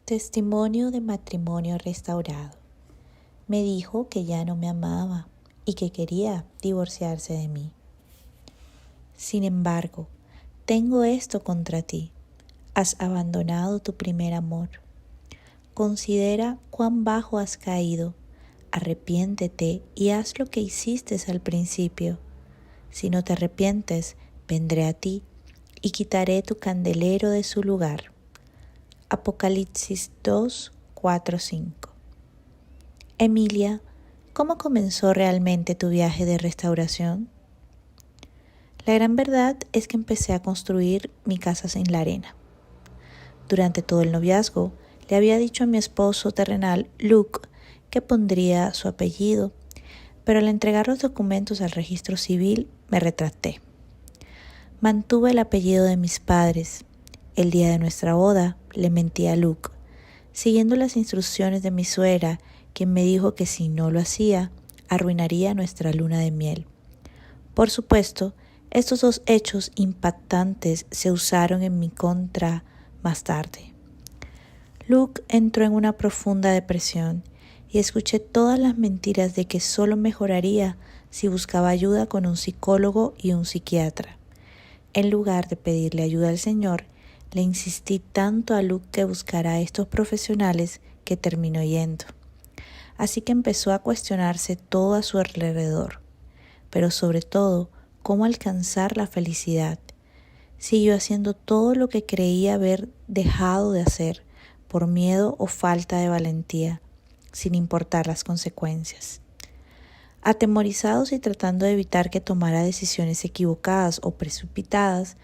Testimonio de matrimonio restaurado. Me dijo que ya no me amaba y que quería divorciarse de mí. Sin embargo, tengo esto contra ti. Has abandonado tu primer amor. Considera cuán bajo has caído. Arrepiéntete y haz lo que hiciste al principio. Si no te arrepientes, vendré a ti y quitaré tu candelero de su lugar. Apocalipsis 2, 4, 5. Emilia, ¿cómo comenzó realmente tu viaje de restauración? La gran verdad es que empecé a construir mi casa en la arena. Durante todo el noviazgo, le había dicho a mi esposo terrenal, Luke, que pondría su apellido, pero al entregar los documentos al registro civil me retracté. Mantuve el apellido de mis padres. El día de nuestra boda le mentí a Luke, siguiendo las instrucciones de mi suegra, quien me dijo que si no lo hacía, arruinaría nuestra luna de miel. Por supuesto, estos dos hechos impactantes se usaron en mi contra más tarde. Luke entró en una profunda depresión y escuché todas las mentiras de que solo mejoraría si buscaba ayuda con un psicólogo y un psiquiatra. En lugar de pedirle ayuda al Señor, le insistí tanto a Luke que buscara a estos profesionales que terminó yendo. Así que empezó a cuestionarse todo a su alrededor, pero sobre todo, cómo alcanzar la felicidad. Siguió haciendo todo lo que creía haber dejado de hacer por miedo o falta de valentía, sin importar las consecuencias. Atemorizados y tratando de evitar que tomara decisiones equivocadas o precipitadas,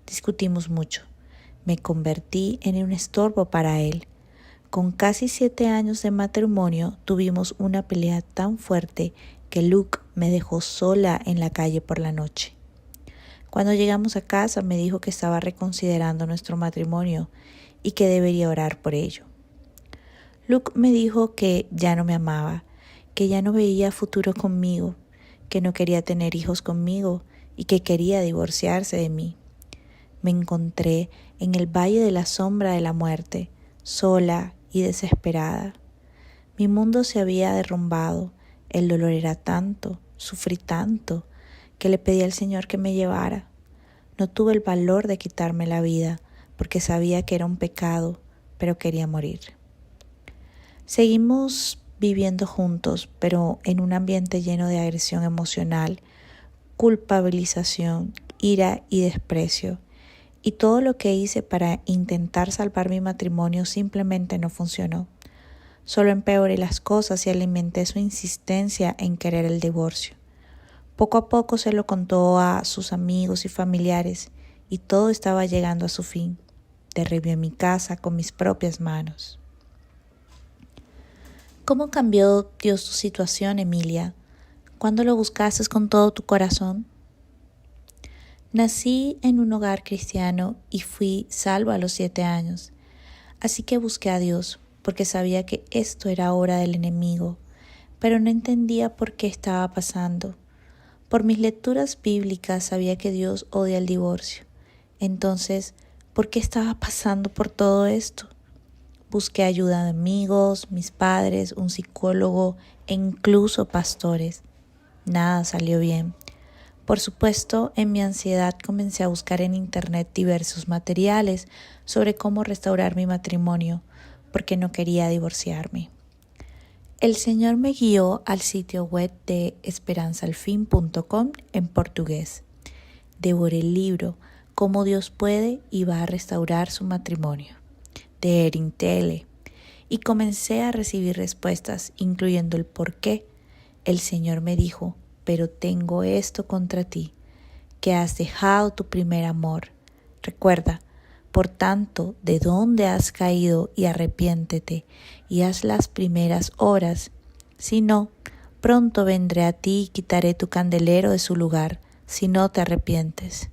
discutimos mucho. Me convertí en un estorbo para él. Con casi 7 años de matrimonio tuvimos una pelea tan fuerte que Luke me dejó sola en la calle por la noche. Cuando llegamos a casa me dijo que estaba reconsiderando nuestro matrimonio y que debería orar por ello. Luke me dijo que ya no me amaba, que ya no veía futuro conmigo, que no quería tener hijos conmigo y que quería divorciarse de mí. Me encontré en el valle de la sombra de la muerte, sola y desesperada. Mi mundo se había derrumbado, el dolor era tanto, sufrí tanto, que le pedí al Señor que me llevara. No tuve el valor de quitarme la vida, porque sabía que era un pecado, pero quería morir. Seguimos viviendo juntos, pero en un ambiente lleno de agresión emocional, culpabilización, ira y desprecio. Y todo lo que hice para intentar salvar mi matrimonio simplemente no funcionó. Solo empeoré las cosas y alimenté su insistencia en querer el divorcio. Poco a poco se lo contó a sus amigos y familiares y todo estaba llegando a su fin. Derribé mi casa con mis propias manos. ¿Cómo cambió Dios tu situación, Emilia? ¿Cuándo lo buscaste con todo tu corazón? Nací en un hogar cristiano y fui salva a los 7 años, así que busqué a Dios porque sabía que esto era obra del enemigo, pero no entendía por qué estaba pasando. Por mis lecturas bíblicas sabía que Dios odia el divorcio. Entonces, ¿por qué estaba pasando por todo esto? Busqué ayuda de amigos, mis padres, un psicólogo e incluso pastores. Nada salió bien. Por supuesto, en mi ansiedad comencé a buscar en internet diversos materiales sobre cómo restaurar mi matrimonio, porque no quería divorciarme. El Señor me guió al sitio web de esperanzalfin.com en portugués. Devoré el libro Cómo Dios puede y va a restaurar su matrimonio, de Erin Tele, y comencé a recibir respuestas, incluyendo el por qué. El Señor me dijo: pero tengo esto contra ti, que has dejado tu primer amor. Recuerda, por tanto, de dónde has caído y arrepiéntete y haz las primeras obras. Si no, pronto vendré a ti y quitaré tu candelero de su lugar, si no te arrepientes.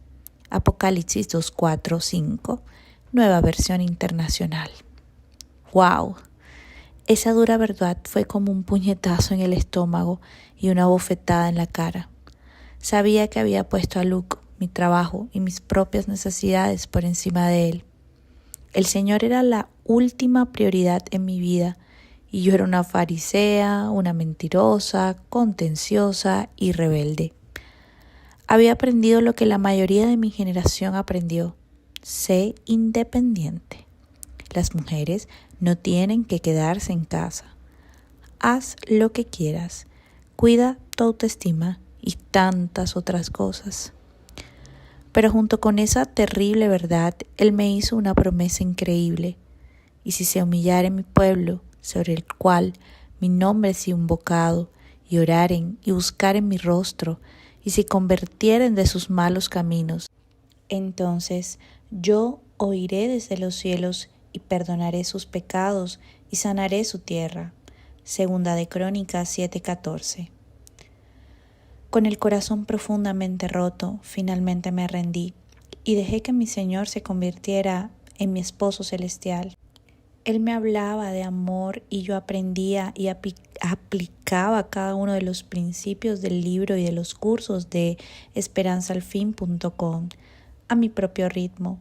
Apocalipsis 2, 4, 5, nueva versión internacional. ¡Wow! Esa dura verdad fue como un puñetazo en el estómago y una bofetada en la cara. Sabía que había puesto a Luke, mi trabajo y mis propias necesidades por encima de él. El Señor era la última prioridad en mi vida y yo era una farisea, una mentirosa, contenciosa y rebelde. Había aprendido lo que la mayoría de mi generación aprendió: sé independiente. Las mujeres no tienen que quedarse en casa. Haz lo que quieras, cuida tu autoestima y tantas otras cosas. Pero junto con esa terrible verdad, Él me hizo una promesa increíble. Y si se humillare mi pueblo, sobre el cual mi nombre es invocado, y oraren y buscaren mi rostro, y se convirtieren de sus malos caminos, entonces yo oiré desde los cielos y perdonaré sus pecados y sanaré su tierra. Segunda de Crónicas 7:14. Con el corazón profundamente roto, finalmente me rendí y dejé que mi Señor se convirtiera en mi esposo celestial. Él me hablaba de amor y yo aprendía y aplicaba cada uno de los principios del libro y de los cursos de esperanzalfin.com a mi propio ritmo.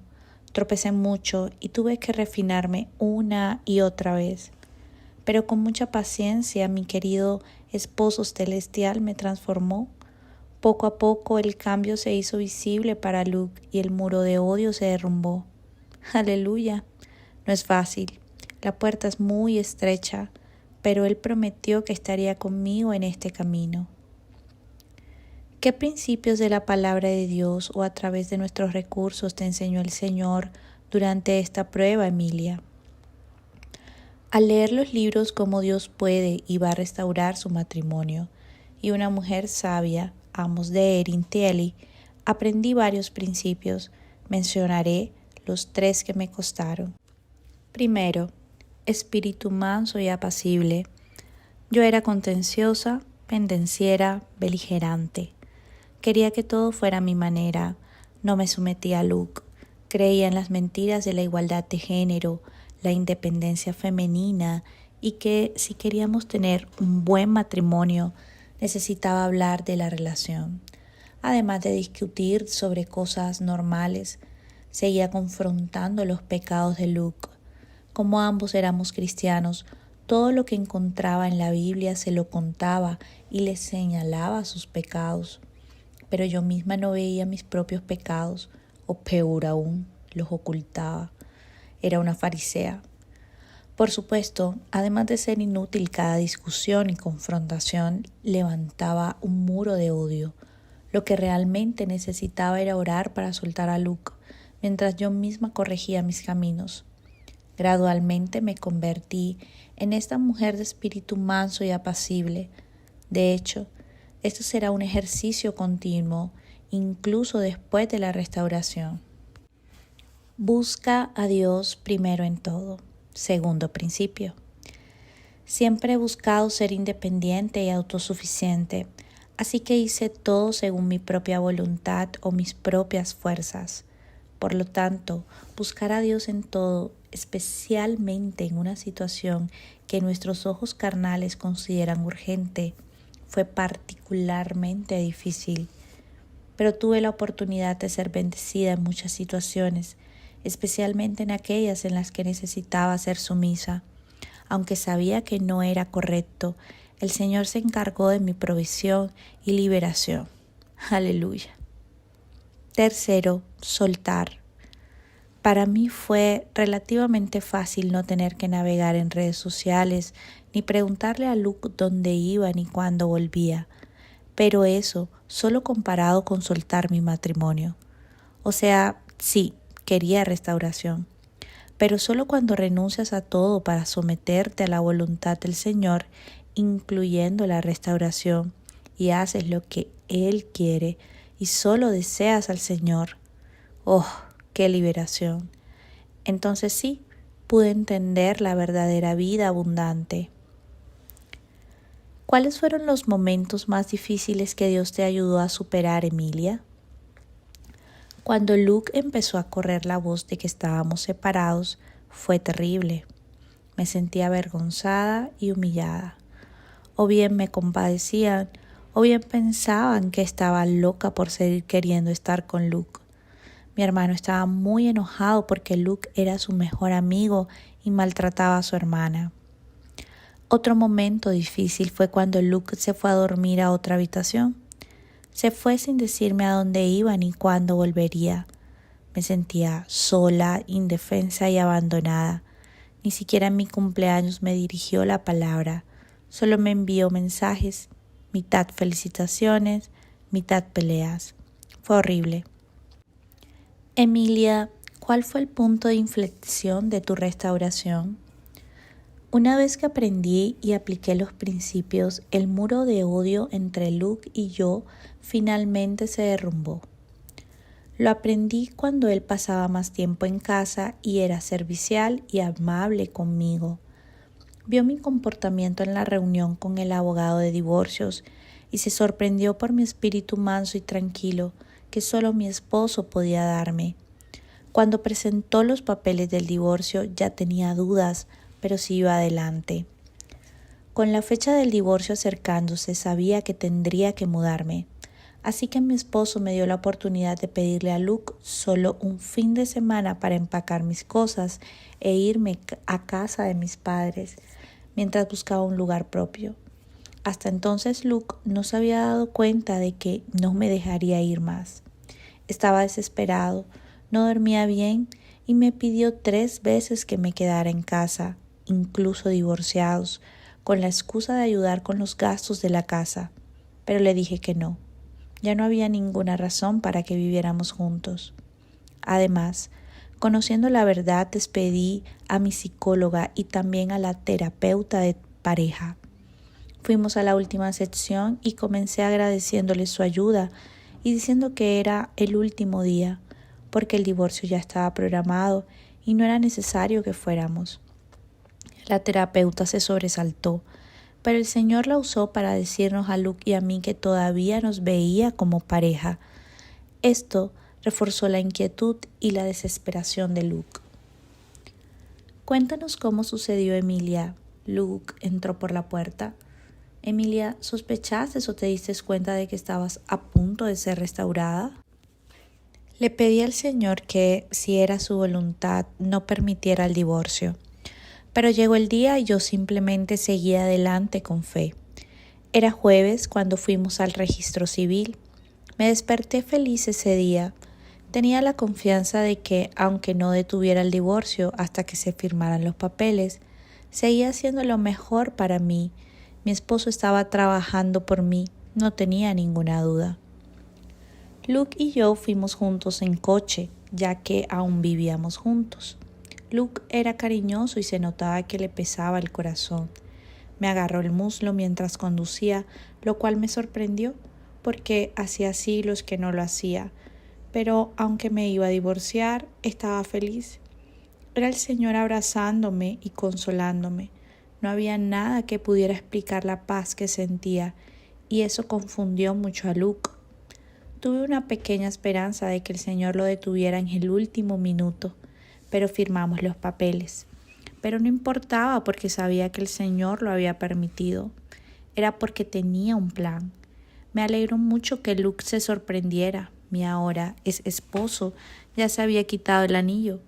Tropecé mucho y tuve que refinarme una y otra vez. Pero con mucha paciencia, mi querido esposo celestial me transformó. Poco a poco el cambio se hizo visible para Luke y el muro de odio se derrumbó. Aleluya. No es fácil. La puerta es muy estrecha, pero Él prometió que estaría conmigo en este camino. ¿Qué principios de la palabra de Dios o a través de nuestros recursos te enseñó el Señor durante esta prueba, Emilia? Al leer los libros Cómo Dios puede y va a restaurar su matrimonio y Una mujer sabia, ambos de Erin Tielli, aprendí varios principios. Mencionaré los 3 que me costaron. Primero, espíritu manso y apacible. Yo era contenciosa, pendenciera, beligerante. Quería que todo fuera a mi manera. No me sometía a Luke. Creía en las mentiras de la igualdad de género, la independencia femenina y que si queríamos tener un buen matrimonio necesitaba hablar de la relación. Además de discutir sobre cosas normales, seguía confrontando los pecados de Luke. Como ambos éramos cristianos, todo lo que encontraba en la Biblia se lo contaba y le señalaba sus pecados. Pero yo misma no veía mis propios pecados, o peor aún, los ocultaba. Era una farisea. Por supuesto, además de ser inútil cada discusión y confrontación, levantaba un muro de odio. Lo que realmente necesitaba era orar para soltar a Luke, mientras yo misma corregía mis caminos. Gradualmente me convertí en esta mujer de espíritu manso y apacible. De hecho, esto será un ejercicio continuo, incluso después de la restauración. Busca a Dios primero en todo. Segundo principio. Siempre he buscado ser independiente y autosuficiente, así que hice todo según mi propia voluntad o mis propias fuerzas. Por lo tanto, buscar a Dios en todo, especialmente en una situación que nuestros ojos carnales consideran urgente, fue particularmente difícil. Pero tuve la oportunidad de ser bendecida en muchas situaciones, especialmente en aquellas en las que necesitaba ser sumisa. Aunque sabía que no era correcto, el Señor se encargó de mi provisión y liberación. Aleluya. Tercero, soltar. Para mí fue relativamente fácil no tener que navegar en redes sociales, ni preguntarle a Luke dónde iba ni cuándo volvía. Pero eso solo comparado con soltar mi matrimonio. O sea, sí, quería restauración. Pero solo cuando renuncias a todo para someterte a la voluntad del Señor, incluyendo la restauración, y haces lo que Él quiere y solo deseas al Señor. ¡Oh, qué liberación! Entonces sí, pude entender la verdadera vida abundante. ¿Cuáles fueron los momentos más difíciles que Dios te ayudó a superar, Emilia? Cuando Luke empezó a correr la voz de que estábamos separados, fue terrible. Me sentía avergonzada y humillada. O bien me compadecían, o bien pensaban que estaba loca por seguir queriendo estar con Luke. Mi hermano estaba muy enojado porque Luke era su mejor amigo y maltrataba a su hermana. Otro momento difícil fue cuando Luke se fue a dormir a otra habitación. Se fue sin decirme a dónde iba ni cuándo volvería. Me sentía sola, indefensa y abandonada. Ni siquiera en mi cumpleaños me dirigió la palabra. Solo me envió mensajes, mitad felicitaciones, mitad peleas. Fue horrible. Emilia, ¿cuál fue el punto de inflexión de tu restauración? Una vez que aprendí y apliqué los principios, el muro de odio entre Luke y yo finalmente se derrumbó. Lo aprendí cuando él pasaba más tiempo en casa y era servicial y amable conmigo. Vio mi comportamiento en la reunión con el abogado de divorcios y se sorprendió por mi espíritu manso y tranquilo que solo mi esposo podía darme. Cuando presentó los papeles del divorcio ya tenía dudas, pero sí iba adelante. Con la fecha del divorcio acercándose sabía que tendría que mudarme. Así que mi esposo me dio la oportunidad de pedirle a Luke solo un fin de semana para empacar mis cosas e irme a casa de mis padres, mientras buscaba un lugar propio. Hasta entonces Luke no se había dado cuenta de que no me dejaría ir más. Estaba desesperado, no dormía bien y me pidió 3 veces que me quedara en casa, incluso divorciados, con la excusa de ayudar con los gastos de la casa. Pero le dije que no. Ya no había ninguna razón para que viviéramos juntos. Además, conociendo la verdad, despedí a mi psicóloga y también a la terapeuta de pareja. Fuimos a la última sección y comencé agradeciéndole su ayuda y diciendo que era el último día, porque el divorcio ya estaba programado y no era necesario que fuéramos. La terapeuta se sobresaltó, pero el Señor la usó para decirnos a Luke y a mí que todavía nos veía como pareja. Esto reforzó la inquietud y la desesperación de Luke. Cuéntanos cómo sucedió, Emilia. Luke entró por la puerta. Emilia, ¿sospechaste o te diste cuenta de que estabas a punto de ser restaurada? Le pedí al Señor que, si era su voluntad, no permitiera el divorcio. Pero llegó el día y yo simplemente seguí adelante con fe. Era jueves cuando fuimos al registro civil. Me desperté feliz ese día. Tenía la confianza de que, aunque no detuviera el divorcio hasta que se firmaran los papeles, seguía haciendo lo mejor para mí. Mi esposo estaba trabajando por mí, no tenía ninguna duda. Luke y yo fuimos juntos en coche, ya que aún vivíamos juntos. Luke era cariñoso y se notaba que le pesaba el corazón. Me agarró el muslo mientras conducía, lo cual me sorprendió, porque hacía siglos que no lo hacía. Pero aunque me iba a divorciar, estaba feliz. Era el Señor abrazándome y consolándome. No había nada que pudiera explicar la paz que sentía, y eso confundió mucho a Luke. Tuve una pequeña esperanza de que el Señor lo detuviera en el último minuto, pero firmamos los papeles. Pero no importaba porque sabía que el Señor lo había permitido. Era porque tenía un plan. Me alegró mucho que Luke se sorprendiera. Mi ahora esposo ya se había quitado el anillo,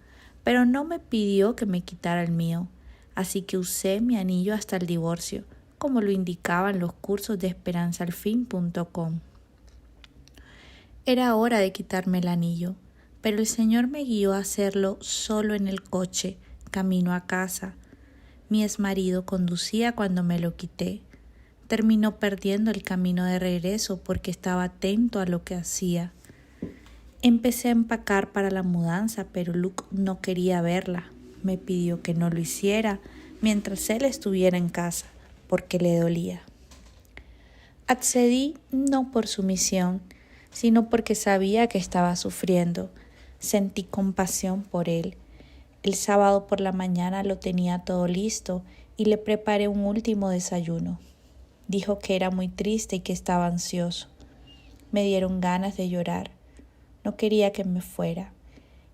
pero no me pidió que me quitara el mío. Así que usé mi anillo hasta el divorcio, como lo indicaban los cursos de esperanzalfin.com. Era hora de quitarme el anillo, pero el Señor me guió a hacerlo solo en el coche, camino a casa. Mi exmarido conducía cuando me lo quité. Terminó perdiendo el camino de regreso porque estaba atento a lo que hacía. Empecé a empacar para la mudanza, pero Luke no quería verla. Me pidió que no lo hiciera mientras él estuviera en casa, porque le dolía. Accedí no por sumisión, sino porque sabía que estaba sufriendo. Sentí compasión por él. El sábado por la mañana lo tenía todo listo y le preparé un último desayuno. Dijo que era muy triste y que estaba ansioso. Me dieron ganas de llorar. No quería que me fuera.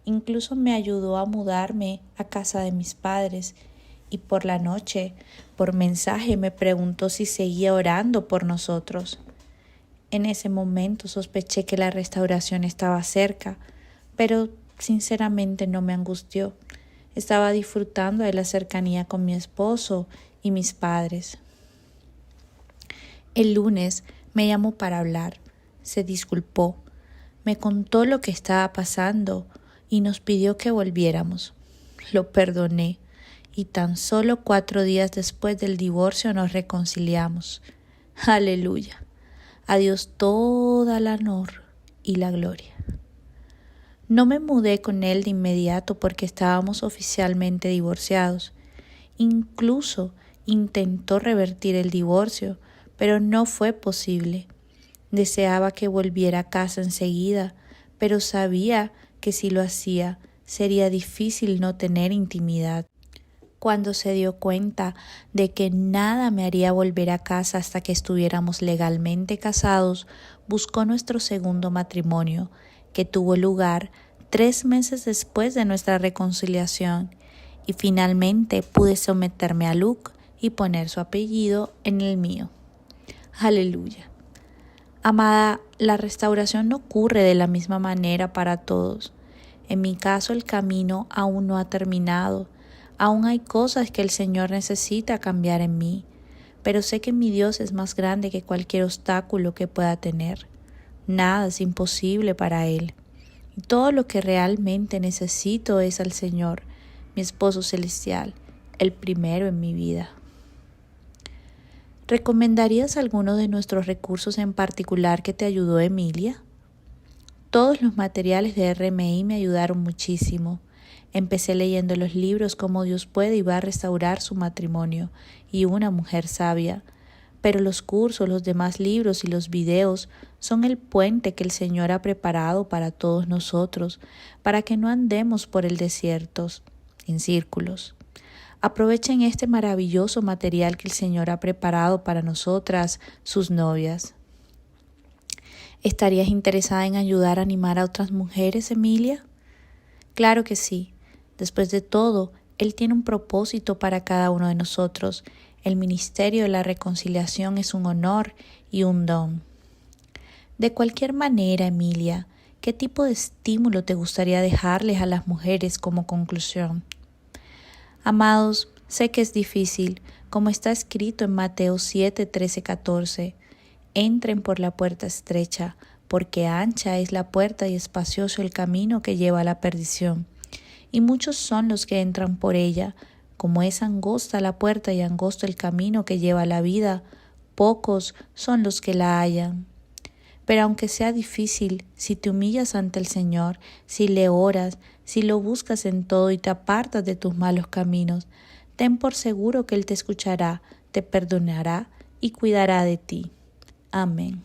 Incluso me ayudó a mudarme a casa de mis padres y por la noche, por mensaje, me preguntó si seguía orando por nosotros. En ese momento sospeché que la restauración estaba cerca, pero sinceramente no me angustió. Estaba disfrutando de la cercanía con mi esposo y mis padres. El lunes me llamó para hablar, se disculpó, me contó lo que estaba pasando y nos pidió que volviéramos. Lo perdoné y tan solo 4 días después del divorcio nos reconciliamos. Aleluya. A Dios toda la honor y la gloria. No me mudé con él de inmediato porque estábamos oficialmente divorciados. Incluso intentó revertir el divorcio, pero no fue posible. Deseaba que volviera a casa enseguida, pero sabía que si lo hacía sería difícil no tener intimidad. Cuando se dio cuenta de que nada me haría volver a casa hasta que estuviéramos legalmente casados, buscó nuestro segundo matrimonio, que tuvo lugar 3 meses después de nuestra reconciliación, y finalmente pude someterme a Luke y poner su apellido en el mío. Aleluya. Amada, la restauración no ocurre de la misma manera para todos. En mi caso, el camino aún no ha terminado. Aún hay cosas que el Señor necesita cambiar en mí, pero sé que mi Dios es más grande que cualquier obstáculo que pueda tener. Nada es imposible para Él. Y todo lo que realmente necesito es al Señor, mi esposo celestial, el primero en mi vida. ¿Recomendarías alguno de nuestros recursos en particular que te ayudó, Emilia? Todos los materiales de RMI me ayudaron muchísimo. Empecé leyendo los libros Cómo Dios puede y va a restaurar su matrimonio y Una mujer sabia. Pero los cursos, los demás libros y los videos son el puente que el Señor ha preparado para todos nosotros, para que no andemos por el desierto en círculos. Aprovechen este maravilloso material que el Señor ha preparado para nosotras, sus novias. ¿Estarías interesada en ayudar a animar a otras mujeres, Emilia? Claro que sí. Después de todo, Él tiene un propósito para cada uno de nosotros. El ministerio de la reconciliación es un honor y un don. De cualquier manera, Emilia, ¿qué tipo de estímulo te gustaría dejarles a las mujeres como conclusión? Amados, sé que es difícil, como está escrito en Mateo 7, 13, 14. Entren por la puerta estrecha, porque ancha es la puerta y espacioso el camino que lleva a la perdición. Y muchos son los que entran por ella. Como es angosta la puerta y angosto el camino que lleva a la vida, pocos son los que la hallan. Pero aunque sea difícil, si te humillas ante el Señor, si le oras, si lo buscas en todo y te apartas de tus malos caminos, ten por seguro que Él te escuchará, te perdonará y cuidará de ti. Amén.